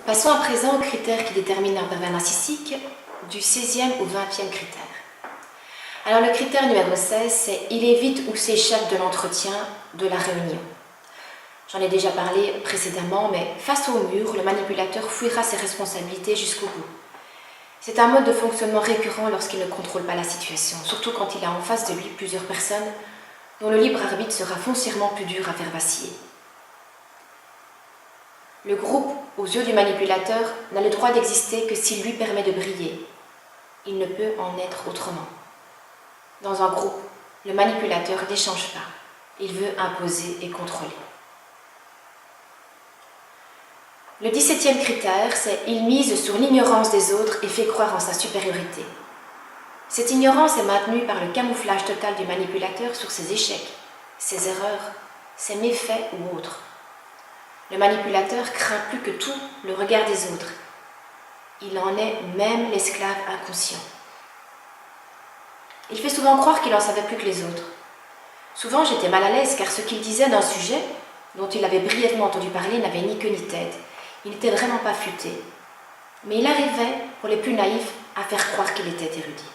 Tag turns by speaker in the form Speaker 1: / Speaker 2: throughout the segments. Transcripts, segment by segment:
Speaker 1: Passons à présent aux critères qui déterminent un pervers narcissique, du 16e au 20e critère. Alors le critère numéro 16, c'est « il évite ou s'échappe de l'entretien, de la réunion ». J'en ai déjà parlé précédemment, mais face au mur, le manipulateur fuira ses responsabilités jusqu'au bout. C'est un mode de fonctionnement récurrent lorsqu'il ne contrôle pas la situation, surtout quand il a en face de lui plusieurs personnes dont le libre arbitre sera foncièrement plus dur à faire vaciller. Le groupe, aux yeux du manipulateur, n'a le droit d'exister que s'il lui permet de briller. Il ne peut en être autrement. Dans un groupe, le manipulateur n'échange pas. Il veut imposer et contrôler. Le 17e critère, c'est « il mise sur l'ignorance des autres et fait croire en sa supériorité ». Cette ignorance est maintenue par le camouflage total du manipulateur sur ses échecs, ses erreurs, ses méfaits ou autres. Le manipulateur craint plus que tout le regard des autres. Il en est même l'esclave inconscient. Il fait souvent croire qu'il en savait plus que les autres. Souvent, j'étais mal à l'aise car ce qu'il disait d'un sujet dont il avait brièvement entendu parler n'avait ni queue ni tête. Il n'était vraiment pas futé. Mais il arrivait, pour les plus naïfs, à faire croire qu'il était érudit.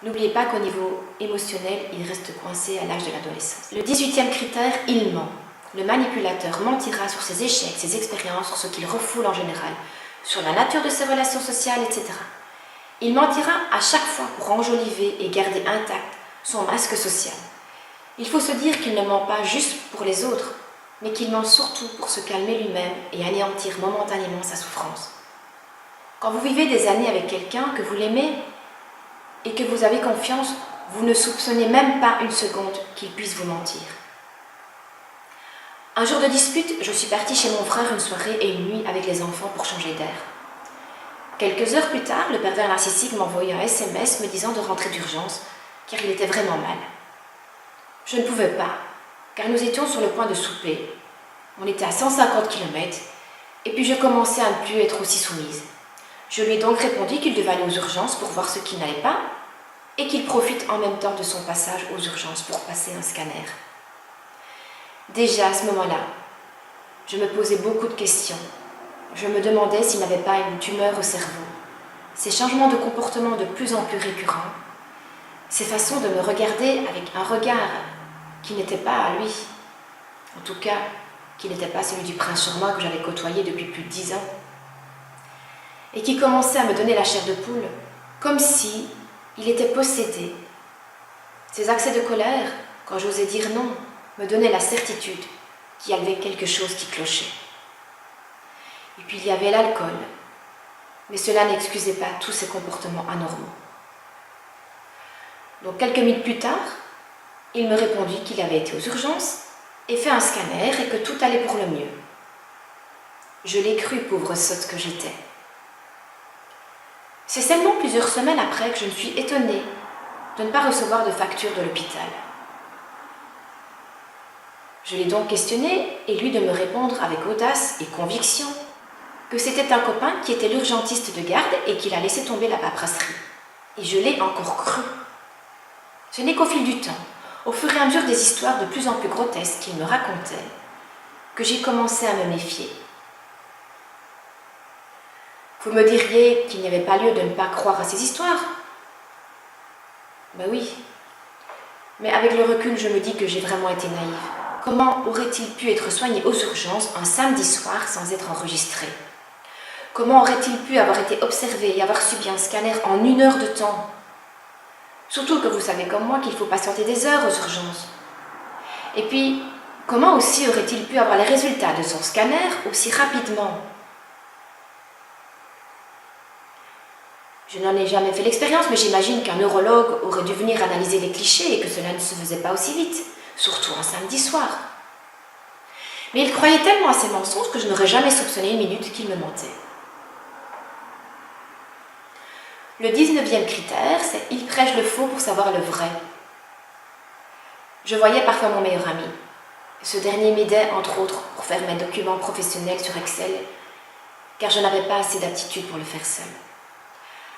Speaker 1: N'oubliez pas qu'au niveau émotionnel, il reste coincé à l'âge de l'adolescence. Le 18e critère, il ment. Le manipulateur mentira sur ses échecs, ses expériences, sur ce qu'il refoule en général, sur la nature de ses relations sociales, etc. Il mentira à chaque fois pour enjoliver et garder intact son masque social. Il faut se dire qu'il ne ment pas juste pour les autres, mais qu'il ment surtout pour se calmer lui-même et anéantir momentanément sa souffrance. Quand vous vivez des années avec quelqu'un, que vous l'aimez et que vous avez confiance, vous ne soupçonnez même pas une seconde qu'il puisse vous mentir. Un jour de dispute, je suis partie chez mon frère une soirée et une nuit avec les enfants pour changer d'air. Quelques heures plus tard, le pervers narcissique m'envoyait un SMS me disant de rentrer d'urgence, car il était vraiment mal. Je ne pouvais pas, car nous étions sur le point de souper. On était à 150 km, et puis je commençais à ne plus être aussi soumise. Je lui ai donc répondu qu'il devait aller aux urgences pour voir ce qui n'allait pas, et qu'il profite en même temps de son passage aux urgences pour passer un scanner. Déjà à ce moment-là, je me posais beaucoup de questions. Je me demandais s'il n'avait pas une tumeur au cerveau. Ces changements de comportement de plus en plus récurrents, ces façons de me regarder avec un regard qui n'était pas à lui, en tout cas, qui n'était pas celui du prince charmant que j'avais côtoyé depuis plus de 10 ans, et qui commençait à me donner la chair de poule, comme si il était possédé. Ces accès de colère, quand j'osais dire non, me donnaient la certitude qu'il y avait quelque chose qui clochait. Et puis il y avait l'alcool, mais cela n'excusait pas tous ces comportements anormaux. Donc quelques minutes plus tard, il me répondit qu'il avait été aux urgences et fait un scanner et que tout allait pour le mieux. Je l'ai cru, pauvre sotte que j'étais. C'est seulement plusieurs semaines après que je me suis étonnée de ne pas recevoir de facture de l'hôpital. Je l'ai donc questionné et lui de me répondre avec audace et conviction que c'était un copain qui était l'urgentiste de garde et qu'il a laissé tomber la paperasserie. Et je l'ai encore cru. Ce n'est qu'au fil du temps, au fur et à mesure des histoires de plus en plus grotesques qu'il me racontait, que j'ai commencé à me méfier. Vous me diriez qu'il n'y avait pas lieu de ne pas croire à ces histoires. Ben oui. Mais avec le recul, je me dis que j'ai vraiment été naïve. Comment aurait-il pu être soigné aux urgences un samedi soir sans être enregistré? Comment aurait-il pu avoir été observé et avoir subi un scanner en 1 heure de temps? Surtout que vous savez comme moi qu'il faut patienter des heures aux urgences. Et puis, comment aussi aurait-il pu avoir les résultats de son scanner aussi rapidement? Je n'en ai jamais fait l'expérience, mais j'imagine qu'un neurologue aurait dû venir analyser les clichés et que cela ne se faisait pas aussi vite, surtout un samedi soir. Mais il croyait tellement à ses mensonges que je n'aurais jamais soupçonné une minute qu'il me mentait. Le 19e critère, c'est « il prêche le faux pour savoir le vrai ». Je voyais parfois mon meilleur ami. Ce dernier m'aidait, entre autres, pour faire mes documents professionnels sur Excel, car je n'avais pas assez d'aptitude pour le faire seul.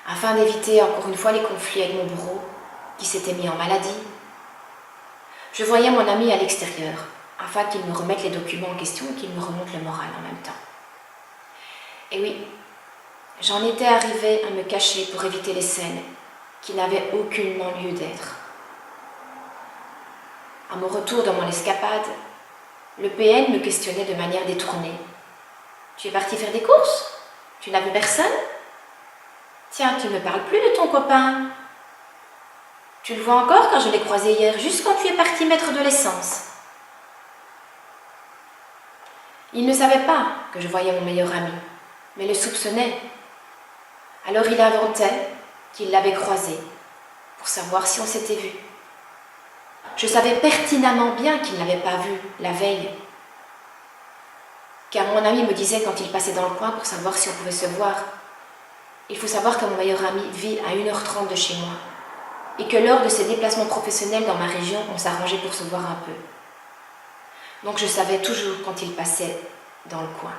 Speaker 1: Afin d'éviter encore une fois les conflits avec mon bourreau, qui s'était mis en maladie, je voyais mon ami à l'extérieur, afin qu'il me remette les documents en question et qu'il me remonte le moral en même temps. Et oui, j'en étais arrivée à me cacher pour éviter les scènes qui n'avaient aucunement lieu d'être. À mon retour dans mon escapade, le PN me questionnait de manière détournée. « Tu es parti faire des courses? Tu n'as vu personne? Tiens, tu ne me parles plus de ton copain. Tu le vois encore quand je l'ai croisé hier, juste quand tu es parti mettre de l'essence. » Il ne savait pas que je voyais mon meilleur ami, mais le soupçonnait. Alors il inventait qu'il l'avait croisé pour savoir si on s'était vu. Je savais pertinemment bien qu'il ne l'avait pas vu la veille, car mon ami me disait quand il passait dans le coin pour savoir si on pouvait se voir. Il faut savoir que mon meilleur ami vit à 1h30 de chez moi et que lors de ses déplacements professionnels dans ma région, on s'arrangeait pour se voir un peu. Donc je savais toujours quand il passait dans le coin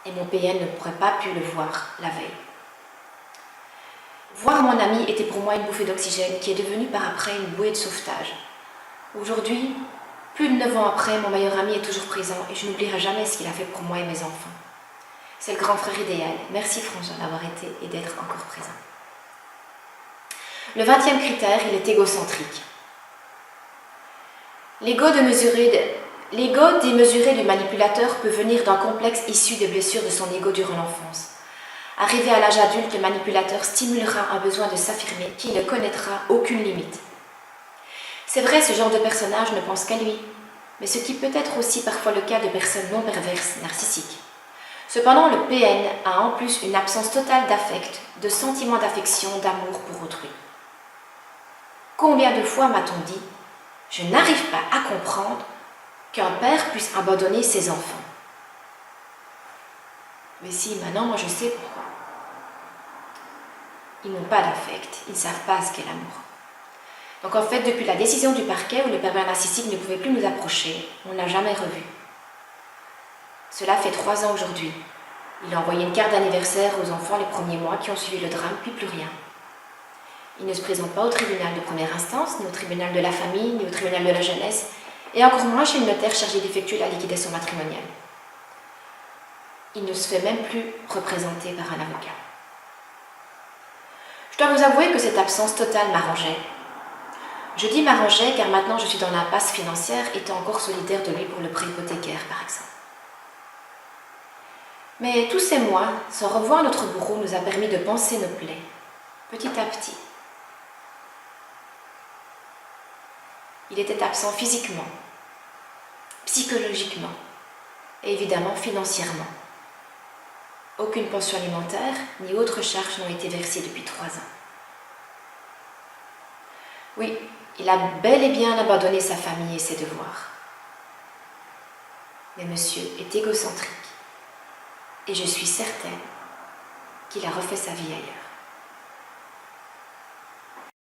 Speaker 1: et mon PN ne pourrait pas pu le voir la veille. Voir mon ami était pour moi une bouffée d'oxygène qui est devenue par après une bouée de sauvetage. Aujourd'hui, plus de 9 ans après, mon meilleur ami est toujours présent et je n'oublierai jamais ce qu'il a fait pour moi et mes enfants. C'est le grand frère idéal. Merci François d'avoir été et d'être encore présent. Le 20e critère, il est égocentrique. L'ego démesuré du manipulateur peut venir d'un complexe issu des blessures de son ego durant l'enfance. Arrivé à l'âge adulte, le manipulateur stimulera un besoin de s'affirmer qui ne connaîtra aucune limite. C'est vrai, ce genre de personnage ne pense qu'à lui, mais ce qui peut être aussi parfois le cas de personnes non perverses, narcissiques. Cependant, le PN a en plus une absence totale d'affect, de sentiment d'affection, d'amour pour autrui. Combien de fois m'a-t-on dit « Je n'arrive pas à comprendre qu'un père puisse abandonner ses enfants. » Mais si, maintenant, moi je sais pourquoi. Ils n'ont pas d'affect, ils ne savent pas ce qu'est l'amour. Donc en fait, depuis la décision du parquet où le pervers narcissique ne pouvait plus nous approcher, on n'a jamais revu. Cela fait 3 ans aujourd'hui. Il a envoyé une carte d'anniversaire aux enfants les premiers mois qui ont suivi le drame, puis plus rien. Il ne se présente pas au tribunal de première instance, ni au tribunal de la famille, ni au tribunal de la jeunesse, et encore moins chez le notaire chargé d'effectuer la liquidation matrimoniale. Il ne se fait même plus représenter par un avocat. Je dois vous avouer que cette absence totale m'arrangeait. Je dis m'arrangeait car maintenant je suis dans l'impasse financière, étant encore solidaire de lui pour le prêt hypothécaire par exemple. Mais tous ces mois, sans revoir notre bourreau nous a permis de panser nos plaies, petit à petit. Il était absent physiquement, psychologiquement et évidemment financièrement. Aucune pension alimentaire ni autre charge n'ont été versées depuis 3 ans. Oui, il a bel et bien abandonné sa famille et ses devoirs. Mais monsieur est égocentrique et je suis certaine qu'il a refait sa vie ailleurs.